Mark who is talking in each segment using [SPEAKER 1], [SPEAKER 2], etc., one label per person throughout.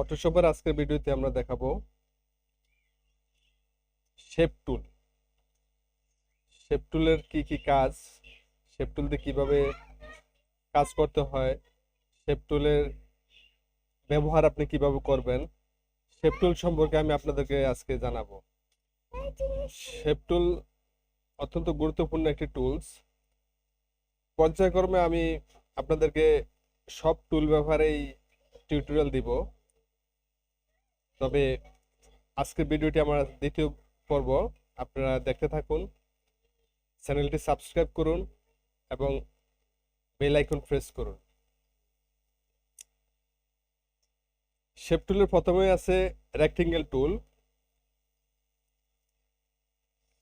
[SPEAKER 1] ফটোশপের আজকের ভিডিওতে আমরা দেখাবো শেপ টুল। শেপ টুলের কি কি কাজ, শেপ টুল দিয়ে কিভাবে কাজ করতে হয়, শেপ টুলের ব্যবহার আপনি কিভাবে করবেন, শেপ টুল সম্পর্কে আমি আপনাদেরকে আজকে জানাবো। শেপ টুল অত্যন্ত গুরুত্বপূর্ণ একটি টুলস। পর্যায়ক্রমে আমি আপনাদেরকে সব টুল ব্যবহারেই টিউটোরিয়াল দিব, তবে আজকের ভিডিওটি আমার দ্বিতীয় পর্ব। আপনারা দেখতে থাকুন, চ্যানেলটি সাবস্ক্রাইব করুন এবং বেল আইকন প্রেস করুন। শেপ টুলের প্রথমে আছে রেক্টেঙ্গেল টুল।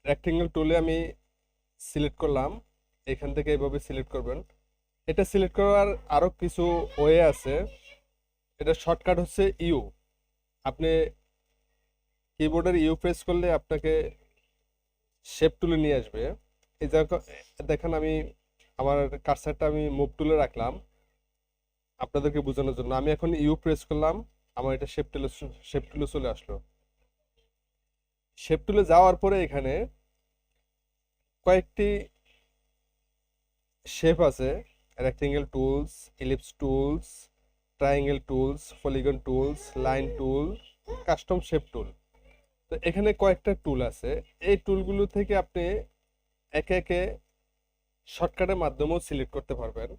[SPEAKER 1] রেক্টেঙ্গেল টুলে আমি সিলেক্ট করলাম, এখান থেকে এইভাবে সিলেক্ট করবেন। এটা সিলেক্ট করার আরো কিছু ওয়ে আছে। এটা শর্টকাট হচ্ছে ইউ। আপনি কিবোর্ডের ইউ প্রেস করলে আপনাকে শেপ টুলে নিয়ে আসবে। এই দেখেন, আমি আমার কার্সারটা আমি মুভ টুলে রাখলাম আপনাদেরকে বোঝানোর জন্য। আমি এখন ইউ প্রেস করলাম, আমার এটা শেপ টুলে চলে আসলো। শেপ টুলে যাওয়ার পরে এখানে কয়েকটি শেপ আছে: rectangle tools, ellipse tools, triangle tools, polygon tools, line tool, custom shape tool. তো এখানে কয়েকটা টুল আছে। এই টুলগুলো থেকে আপনি একে একে শর্টকাটের মাধ্যমেও সিলেক্ট করতে পারবেন।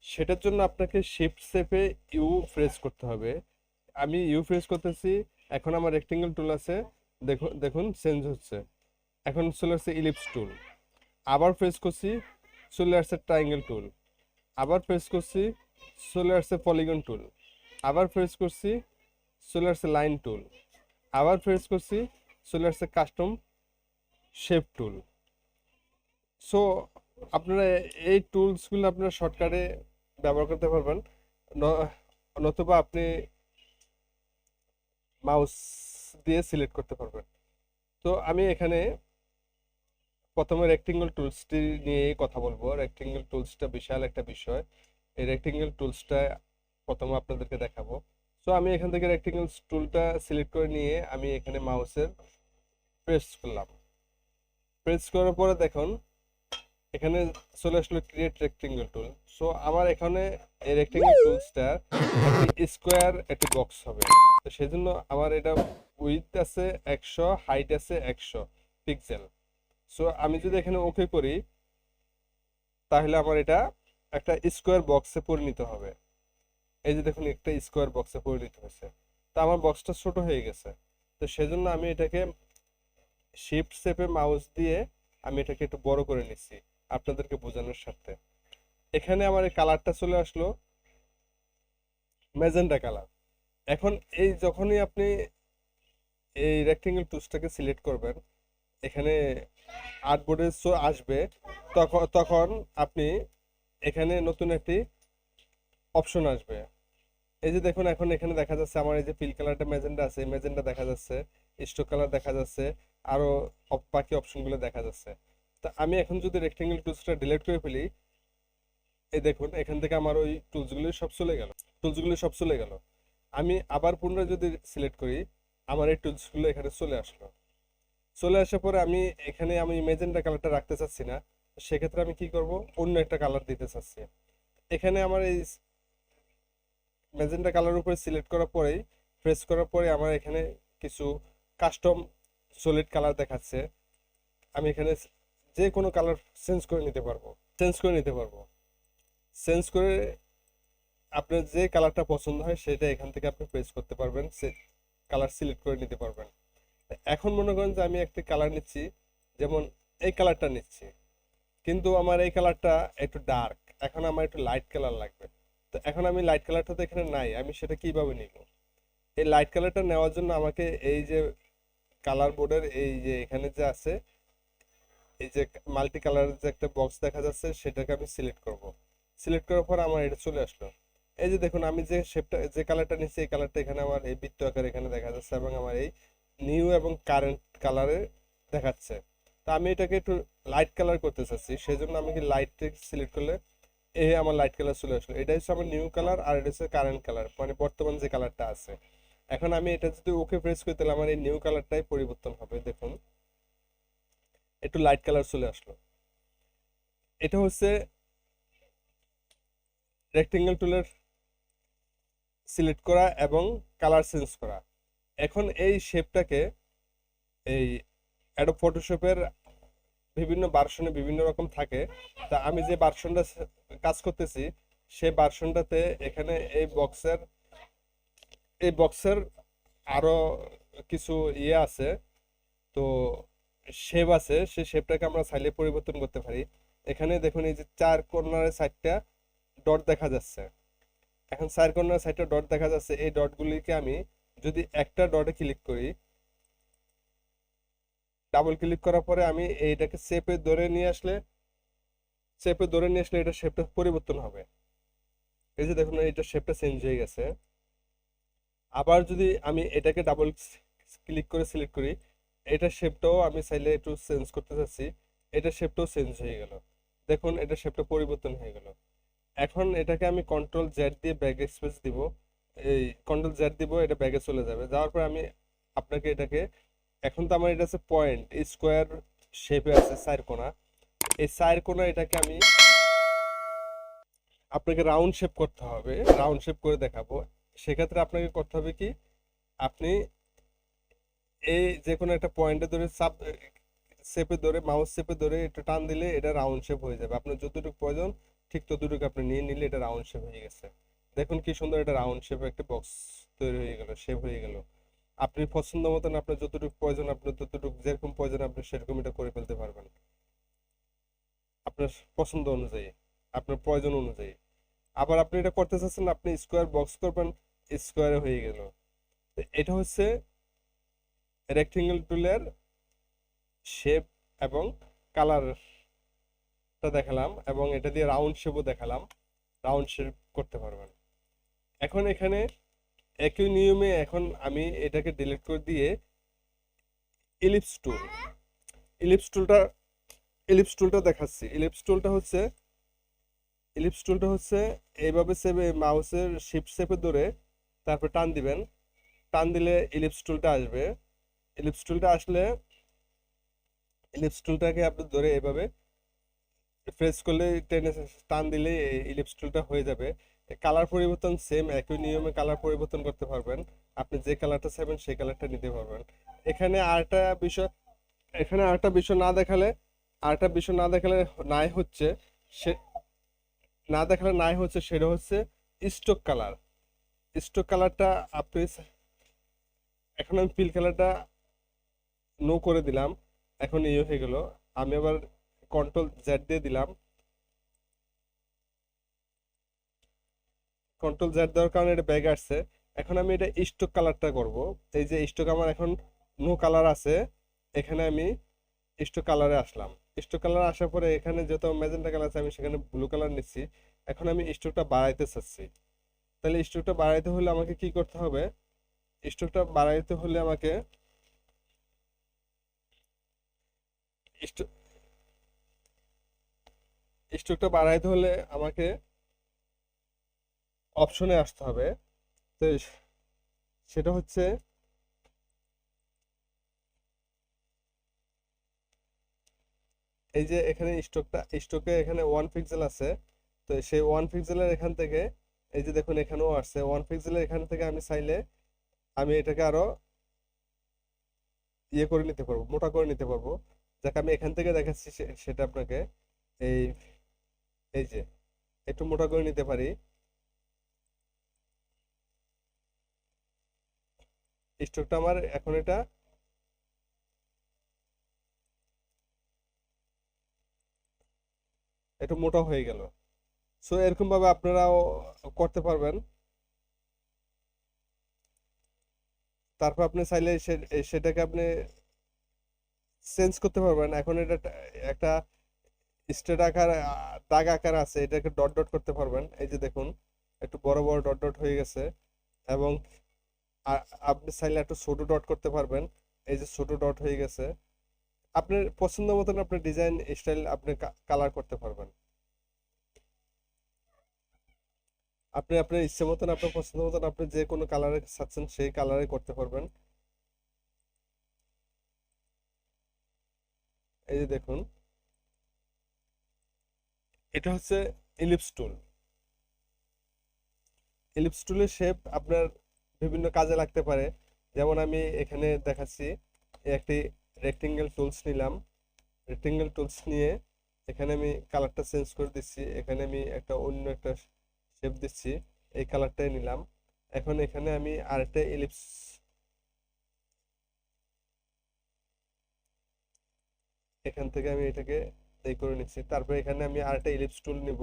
[SPEAKER 1] সেটার জন্য আপনাকে শিফট চেপে ইউ প্রেস করতে হবে। আমি ইউ প্রেস করতেছি, এখন আমার রেক্টেঙ্গেল টুল আছে, দেখুন দেখুন চেঞ্জ হচ্ছে। এখন চলে আসছে ইলিপস টুল, আবার প্রেস করছি, চলে আসছে ট্রায়াঙ্গেল টুল, আবার প্রেস করছি, চলে আসছে পলিগন টুল, আবার প্রেস করছি, চলে আসছে লাইন টুল, আবার প্রেস করছি, চলে আসছে কাস্টম শেপ টুল। সো আপনারা এই টুলসগুলো আপনারা শর্টকাটে ব্যবহার করতে পারবেন, নতুবা আপনি মাউস দিয়ে সিলেক্ট করতে পারবেন। তো আমি এখানে প্রথমে রেক্টেঙ্গেল টুলসটি নিয়ে কথা বলবো। রেক্টেঙ্গেল টুলসটা বিশাল একটা বিষয়। এই রেক্টেঙ্গেল টুলসটা প্রথমে আপনাদেরকে দেখাবো। সো আমি এখান থেকে রেক্টেঙ্গেল টুলটা সিলেক্ট করে নিয়ে আমি এখানে মাউসের প্রেস করলাম। প্রেস করার পরে দেখুন এখানে চলে আসলো ক্রিয়েট রেক্টেঙ্গেল টুল। সো আমার এখানে এই রেক্টেঙ্গেল টুলসটা একটি স্কোয়ার একটি বক্স হবে। তো সেই জন্য আমার এটা উইডথ আছে 100, হাইট আছে 100 পিক্সেল। সো আমি যদি এখানে ওকে করি তাহলে আমার এটা একটা স্কোয়ার বক্সে পরিণত হবে। এই যে দেখুন, একটা স্কোয়ার বক্সে পরিণত হয়েছে। তো আমার বক্সটা ছোট হয়ে গেছে। তো সেজন্য আমি এটাকে শিফট চেপে মাউস দিয়ে আমি এটাকে একটু বড় করে নিচ্ছি আপনাদেরকে বোঝানোর স্বার্থে। এখানে আমার এই কালারটা চলে আসলো ম্যাজেন্টা কালার। এখন এই যখনই আপনি এই রেক্টেঙ্গেল টুলসটাকে সিলেক্ট করবেন, এখানে আর্টবোর্ডে আসবে, তখন তখন আপনি এখানে নতুন একটি অপশন আসবে। এই যে দেখুন, এখন এখানে দেখা যাচ্ছে আমার এই যে ফিল কালারটা ম্যাজেন্টা আছে, ম্যাজেন্টা দেখা যাচ্ছে, স্টোক কালার দেখা যাচ্ছে, আরো বাকি অপশনগুলো দেখা যাচ্ছে। তা আমি এখন যদি রেক্টেঙ্গেল টুলসটা ডিলিট করে ফেলি, এই দেখুন এখান থেকে আমার ওই টুলসগুলো সব চলে গেল। আমি আবার পুনরায় যদি সিলেক্ট করি, আমার এই টুলসগুলো এখানে চলে আসলো। চলে আসার পরে আমি ম্যাজেন্টা কালারটা রাখতে চাচ্ছি না। সেক্ষেত্রে আমি কি করব, অন্য একটা কালার দিতে চাচ্ছি। এখানে আমার এই ম্যাজেন্টা কালার উপরে সিলেক্ট করার পরেই, প্রেস করার পরে আমার এখানে কিছু কাস্টম সলিড কালার দেখাচ্ছে। আমি এখানে যে কোনো কালার চেঞ্জ করে নিতে পারবো। চেঞ্জ করে আপনার যে কালারটা পছন্দ হয় সেটা এখান থেকে আপনি প্রেস করতে পারবেন, সে কালার সিলেক্ট করে নিতে পারবেন। এখন মনে করেন যে আমি একটা কালার নিচ্ছি, যেমন এই কালারটা নিচ্ছি, কিন্তু আমার এই কালারটা একটু ডার্ক, এখন আমার একটু লাইট কালার লাগবে। তো এখন আমি লাইট কালারটা তো এখানে নাই, আমি সেটা কিভাবে নিব? এই লাইট কালারটা নেওয়ার জন্য আমাকে এই যে কালার বোর্ডের এই যে এখানে যে আছে, এই যে মাল্টি কালারের যে একটা বক্স দেখা যাচ্ছে, সেটাকে আমি সিলেক্ট করব। সিলেক্ট করার পর আমার এটা চলে আসলো। এই যে দেখুন, আমি যে কালারটা নিচ্ছি, এই কালারটা এখানে আমার এই বৃত্ত আকারে এখানে দেখা যাচ্ছে এবং আমার এই নিউ এবং কারেন্ট কালারে দেখাচ্ছে। তা আমি এটাকে একটু লাইট কালার করতে চাচ্ছি, সেই জন্য আমি কি লাইট সিলেক্ট করলে এই আমার লাইট কালার চলে আসলো। এটা হচ্ছে আমার নিউ কালার, আর এটা হচ্ছে কারেন্ট কালার, মানে বর্তমান যে কালারটা আছে। এখন আমি এটা যদি ওকে প্রেস করি তাহলে আমার এই নিউ কালারটাই পরিবর্তন হবে। দেখুন একটু লাইট কালার চলে আসলো। এটা হচ্ছে রেক্টেঙ্গেল টুলের সিলেক্ট করা এবং কালার চেঞ্জ করা। এখন এই শেপটাকে এই অ্যাডোব ফটোশপের বিভিন্ন ভার্সনে বিভিন্ন রকম থাকে। তা আমি যে ভার্সনটা কাজ করতেছি সেই ভার্সনটাতে এখানে এই বক্সের আরো কিছু ইয়ে আছে, তো শেপ আছে, সেই শেপটাকে আমরা চাইলে পরিবর্তন করতে পারি। এখানে দেখুন এই যে চার কর্নারের সাইডটা ডট দেখা যাচ্ছে। এখন চার কর্নারের সাইডটা ডট দেখা যাচ্ছে, এই ডটগুলিকে আমি যদি একটা ডটে ক্লিক করি, ডাবল ক্লিক করার পরে আমি এইটাকে চেপে ধরে নিয়ে আসলে এটা শেপটা পরিবর্তন হবে। এই যে দেখুন এটা শেপটা চেঞ্জ হয়ে গেছে। আবার যদি আমি এটাকে ডাবল ক্লিক করে সিলেক্ট করি, এটা শেপটাও আমি চাইলে একটু চেঞ্জ করতে চাচ্ছি, এটা শেপটাও চেঞ্জ হয়ে গেল। দেখুন এটা শেপটা পরিবর্তন হয়ে গেল। এখন এটাকে আমি কন্ট্রোল জেড দিয়ে ব্যাক স্পেস দিব, এই কন্ট্রোল জেড দিব, এটা ব্যাগে চলে যাবে। যাওয়ার পর আমি আপনাকে এটাকে, এখন তো আমার এটা আছে পয়েন্ট স্কোয়ার শেপে আছে চার কোণা, এই চার কোণা এটাকে আমি আপনাকে রাউন্ড শেপ করতে হবে, রাউন্ড শেপ করে দেখাবো। সেক্ষেত্রে আপনাকে করতে হবে কি, আপনি এই যে কোনো একটা পয়েন্টে ধরে মাউস চেপে ধরে একটু টান দিলে এটা রাউন্ড শেপ হয়ে যাবে। আপনার যতটুকু প্রয়োজন ঠিক ততটুকু আপনি নিয়ে নিলে এটা রাউন্ড শেপ হয়ে গেছে। দেখুন কি সুন্দর এটা রাউন্ড শেপ একটা বক্স তৈরি হয়ে গেল, শেপ হয়ে গেল। আপনি পছন্দ মতন আপনার যতটুকু প্রয়োজন, আপনার ততটুকু যেরকম প্রয়োজন আপনি সেরকম এটা করে ফেলতে পারবেন আপনার পছন্দ অনুযায়ী, আপনার প্রয়োজন অনুযায়ী। আবার আপনি এটা করতে চাচ্ছেন, আপনি স্কোয়ার বক্স করবেন, স্কোয়ারে হয়ে গেল। তো এটা হচ্ছে রেক্টেঙ্গেল টুলের শেপ এবং কালারটা দেখালাম, এবং এটা দিয়ে রাউন্ড শেপও দেখালাম, রাউন্ড শেপ করতে পারবেন। এখন এখানে একই নিয়মে এখন আমি এটাকে ডিলিট করে দিয়ে ইলিপস টুল ইলিপস টুলটা ইলিপস টুলটা দেখাচ্ছি। ইলিপস টুলটা হচ্ছে এইভাবে চেপে মাউসের শিফট চেপে ধরে তারপর টান দিবেন, টান দিলে ইলিপস টুলটা আসবে। ইলিপস টুলটা আসলে ইলিপস টুলটাকে আপনি ধরে এভাবে প্রেস করলে, টেনে টান দিলে ইলিপস টুলটা হয়ে যাবে। কালার পরিবর্তন সেম, একই নিয়মে কালার পরিবর্তন করতে পারবেন। আপনি যে কালারটা চাইবেন সেই কালারটা নিতে পারবেন। এখানে আরেকটা বিষয় এখানে আরেকটা বিষয় না দেখালে আরেকটা বিষয় না দেখালে নাই হচ্ছে সে না দেখালে নাই হচ্ছে সেটা হচ্ছে স্টোক কালার। স্টোক কালারটা আপনি, এখন আমি ফিল কালারটা নো করে দিলাম, এখন ইয়ে হয়ে গেল। আমি আবার কন্ট্রোল জেড দিয়ে দিলাম, কন্ট্রোল জেড দেওয়ার কারণে এটা ব্যাগ আসছে। এখন আমি এটা স্টোক কালারটা করব। এই যে স্টোক আমার এখন নো কালার আছে, এখানে আমি স্টোক কালারে আসলাম। স্টোক কালার আসার পরে এখানে যত ম্যাজেন্টা কালার আছে আমি সেখানে ব্লু কালার নিচ্ছি। এখন আমি স্টোকটা বাড়াইতে চাচ্ছি, তাহলে স্টোকটা বাড়াইতে হলে আমাকে কি করতে হবে, স্টোকটা বাড়াইতে হলে আমাকে স্টোকটা বাড়াইতে হলে আমাকে অপশনে আসতে হবে। তো সেটা হচ্ছে এই যে এখানে স্টোকে এখানে 1 পিক্সেল আছে। তো সেই 1 পিক্সেলের এখান থেকে এই যে দেখুন এখানেও আসছে 1 পিক্সেলের, এখান থেকে আমি চাইলে আমি এটাকে আরো ইয়ে করে নিতে পারবো, মোটা করে নিতে পারবো। যাকে আমি এখান থেকে দেখাচ্ছি সেটা আপনাকে এই এই যে একটু মোটা করে নিতে পারি। স্টোকটা আমার এখন এটা একটু মোটা হয়ে গেল। সো এরকম ভাবে আপনারাও করতে পারবেন। তারপর আপনি চাইলে সেটাকে আপনি চেঞ্জ করতে পারবেন। এখন এটা একটা স্ট্রেট আকার দাগ আকার আছে, এটাকে ডট ডট করতে পারবেন। এই যে দেখুন একটু বড় বড় ডট ডট হয়ে গেছে, এবং আপনি চাইলে একটু ছোট ডট করতে পারবেন। এই যে ছোট ডট হয়ে গেছে। আপনার পছন্দ মতন আপনার ডিজাইন স্টাইল আপনি কালার করতে পারবেন। আপনি আপনার ইচ্ছে মতন, আপনার পছন্দ মতন আপনি যে কোনো কালারে চাচ্ছেন সেই কালারে করতে পারবেন। এই যে দেখুন, এটা হচ্ছে ইলিপস টুল। ইলিপস টুলের শেপ আপনার বিভিন্ন কাজে লাগতে পারে। যেমন আমি এখানে দেখাচ্ছি, একটি রেক্টেঙ্গেল টুলস নিলাম। রেক্টেঙ্গেল টুলস নিয়ে এখানে আমি কালারটা চেঞ্জ করে দিচ্ছি, এখানে আমি একটা অন্য একটা শেপ দিচ্ছি, এই কালারটাই নিলাম। এখন এখানে আমি আরেকটা ইলিপস, এখান থেকে আমি এটাকে এই করে নিচ্ছি। তারপর এখানে আমি আরেকটা ইলিপস টুল নিব,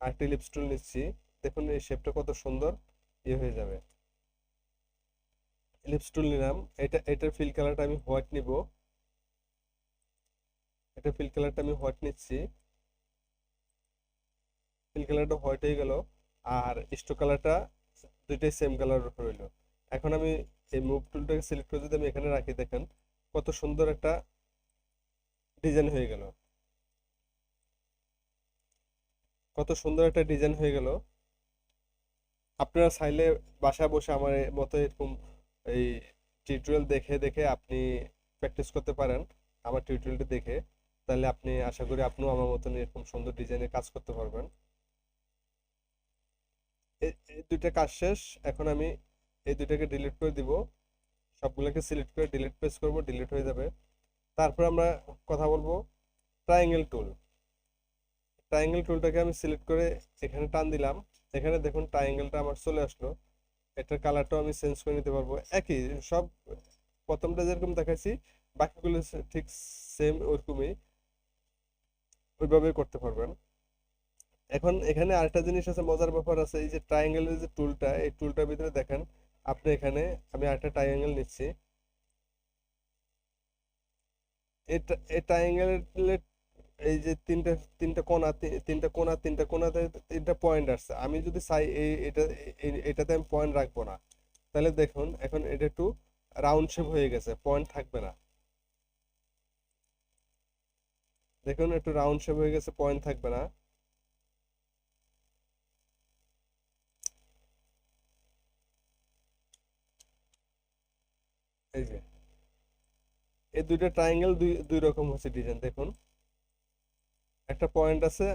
[SPEAKER 1] আরেকটা ইলিপস টুল নিচ্ছি। দেখুন এই শেপটা কত সুন্দর হয়ে যাবে। ইলিপস টুল নিলাম, এটার ফিল কালারটা আমি হোয়াইট নিব। এটা ফিল কালারটা আমি হোয়াইট নিচ্ছি, ফিল কালারটা হোয়াইট হয়ে গেল। আর স্টোক কালারটা দুইটাই সেম কালার রইলো। এখন আমি এই মুভ টুলটাকে সিলেক্ট করে যদি আমি এখানে রাখি, দেখেন কত সুন্দর একটা ডিজাইন হয়ে গেল, কত সুন্দর একটা ডিজাইন হয়ে গেল। আপনারা চাইলে বাসায় বসে আমার মতো এরকম এই টিউটোরিয়াল দেখে দেখে আপনি প্র্যাকটিস করতে পারেন আমার টিউটোরিয়ালটি দেখে। তাহলে আপনি, আশা করি আপনিও আমার মতন এরকম সুন্দর ডিজাইনের কাজ করতে পারবেন। এই দুইটা কাজ শেষ। এখন আমি এই দুইটাকে ডিলিট করে দিব, সবগুলোকে সিলেক্ট করে ডিলিট প্রেস করব, ডিলিট হয়ে যাবে। তারপর আমরা কথা বলবো ট্রায়াঙ্গেল টুল। ট্রায়াঙ্গেল টুলটাকে আমি সিলেক্ট করে এখানে টান দিলাম, এখানে দেখুন ট্রায়াঙ্গেলটা আমার চলে আসলো। এটার কালারটাও আমি চেঞ্জ করে নিতে পারবো, একই সব প্রথমটা যেরকম দেখাইছি বাকিগুলো ঠিক সেম ওরকমই, ওইভাবেই করতে পারবেন। এখন এখানে আরেকটা জিনিস আছে, মজার ব্যাপার আছে। এই যে ট্রায়াঙ্গেলের যে টুলটা, এই টুলটার ভিতরে দেখেন আপনি এখানে, আমি আরেকটা ট্রায়াঙ্গেল নিচ্ছি। এই ট্রায়াঙ্গেলের এই যে তিনটা তিনটা কোণা, তিনটা কোণাতে তিনটা পয়েন্ট আসছে। আমি যদি চাই এটাতে আমি পয়েন্ট রাখবো না, তাহলে দেখুন এখন এটা একটু রাউন্ড শেপ হয়ে গেছে, পয়েন্ট থাকবে না। দেখুন একটু রাউন্ড শেপ হয়ে গেছে, পয়েন্ট থাকবে না। এই যে এই দুইটা ট্রায়াঙ্গেল দুই দুই রকম হচ্ছে ডিজাইন, দেখুন একটা পয়েন্ট আছে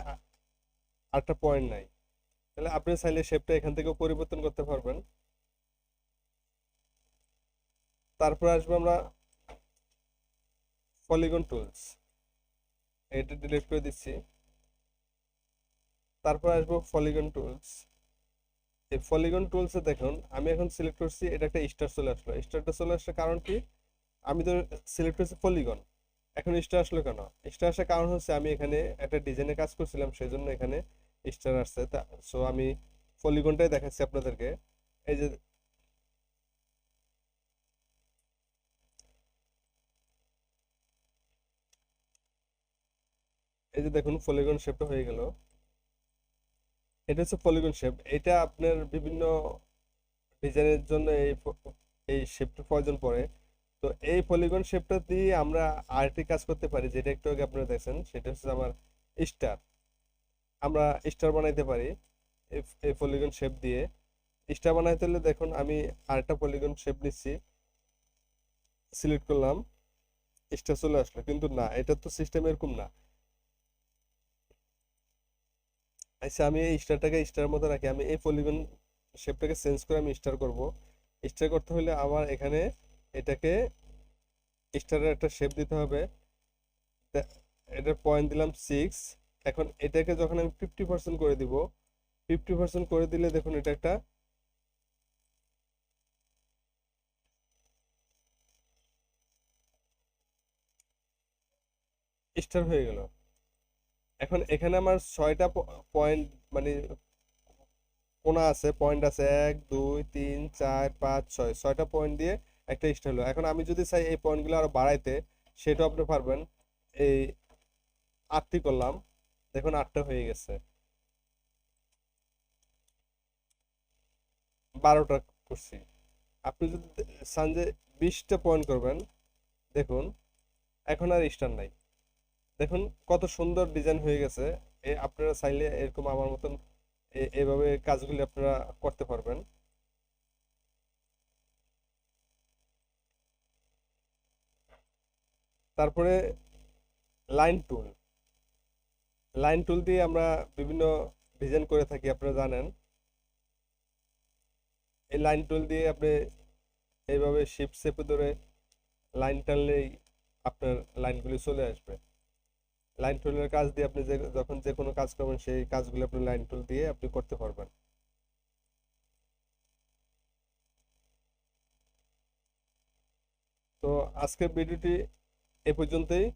[SPEAKER 1] আর একটা পয়েন্ট নাই। তাহলে আপনি চাইলে শেপটা এখান থেকেও পরিবর্তন করতে পারবেন। তারপর আসবো আমরা পলিগন টুলস, এটা ডিলিট করে দিচ্ছি। তারপর আসবো পলিগন টুলস। এই পলিগন টুলসে দেখুন আমি এখন সিলেক্ট করছি, এটা একটা স্টার চলে আসলো। স্টারটা চলে আসছে কারণ কি, আমি তো সিলেক্ট করছি পলিগন, এখন স্টার আসলো কেন? স্টার আসার কারণ হচ্ছে আমি এখানে একটা ডিজাইনে কাজ করছিলাম, সেই জন্য এখানে স্টার আসছে। তা সো আমি পলিগনটাই দেখাচ্ছি আপনাদেরকে। এই যে এই যে দেখুন পলিগন শেপটা হয়ে গেল। এটা হচ্ছে পলিগন শেপ। এটা আপনার বিভিন্ন ডিজাইনের জন্য এই শেপটার প্রয়োজন পড়ে। তো এই পলিগন শেপটা দিয়ে আমরা আরেকটি কাজ করতে পারি, যেটা একটু আগে আপনারা দেখছেন, সেটা হচ্ছে আমার স্টার। আমরা স্টার বানাইতে পারি এই পলিগন শেপ দিয়ে। স্টার বানাইতে হলে দেখুন আমি আরেকটা পলিগন শেপ নিচ্ছি, সিলেক্ট করলাম, স্টার চলে আসলো। কিন্তু না, এটা তো সিস্টেম এরকম না। আচ্ছা, আমি এই স্টারটাকে স্টার মতো রাখি, আমি এই পলিগন শেপটাকে চেঞ্জ করে আমি স্টার করব। স্টার করতে হলে আমার এখানে এটাকে স্টারের একটা শেপ দিতে হবে। এটার পয়েন্ট দিলাম 6। এখন এটাকে যখন আমি 50% করে দিব, 50% করে দিলে দেখুন এটা একটা স্টার হয়ে গেল। এখন এখানে আমার 6টা পয়েন্ট, মানে কোণা আছে, পয়েন্ট আছে 1 2 3 4 5 6, 6টা পয়েন্ট দিয়ে একটা স্টার হলো। এখন আমি যদি চাই এই পয়েন্টগুলো আরো বাড়াইতে, সেটাও আপনি পারবেন। এই 8টি করলাম, দেখুন 8টা হয়ে গেছে। 12টা করছি। আপনি যদি চান যে 20টা পয়েন্ট করবেন, দেখুন এখন আর স্টার নাই। দেখুন কত সুন্দর ডিজাইন হয়ে গেছে। আপনারা চাইলে এরকম আমার মতন এভাবে কাজগুলি আপনারা করতে পারবেন। তারপরে লাইন টুল, লাইন টুল দিয়ে আমরা বিভিন্ন ডিজাইন করে থাকি, আপনারা জানেন। এই লাইন টুল দিয়ে আপনি এইভাবে শিফট চেপে ধরে লাইন টানলেই আপনার লাইনগুলি চলে আসবে। লাইন টুলের কাজ দিয়ে আপনি যখন যে কোনো কাজ করবেন সেই কাজগুলো আপনি লাইন টুল দিয়ে আপনি করতে পারবেন। তো আজকের ভিডিওটি এ পর্যন্তই।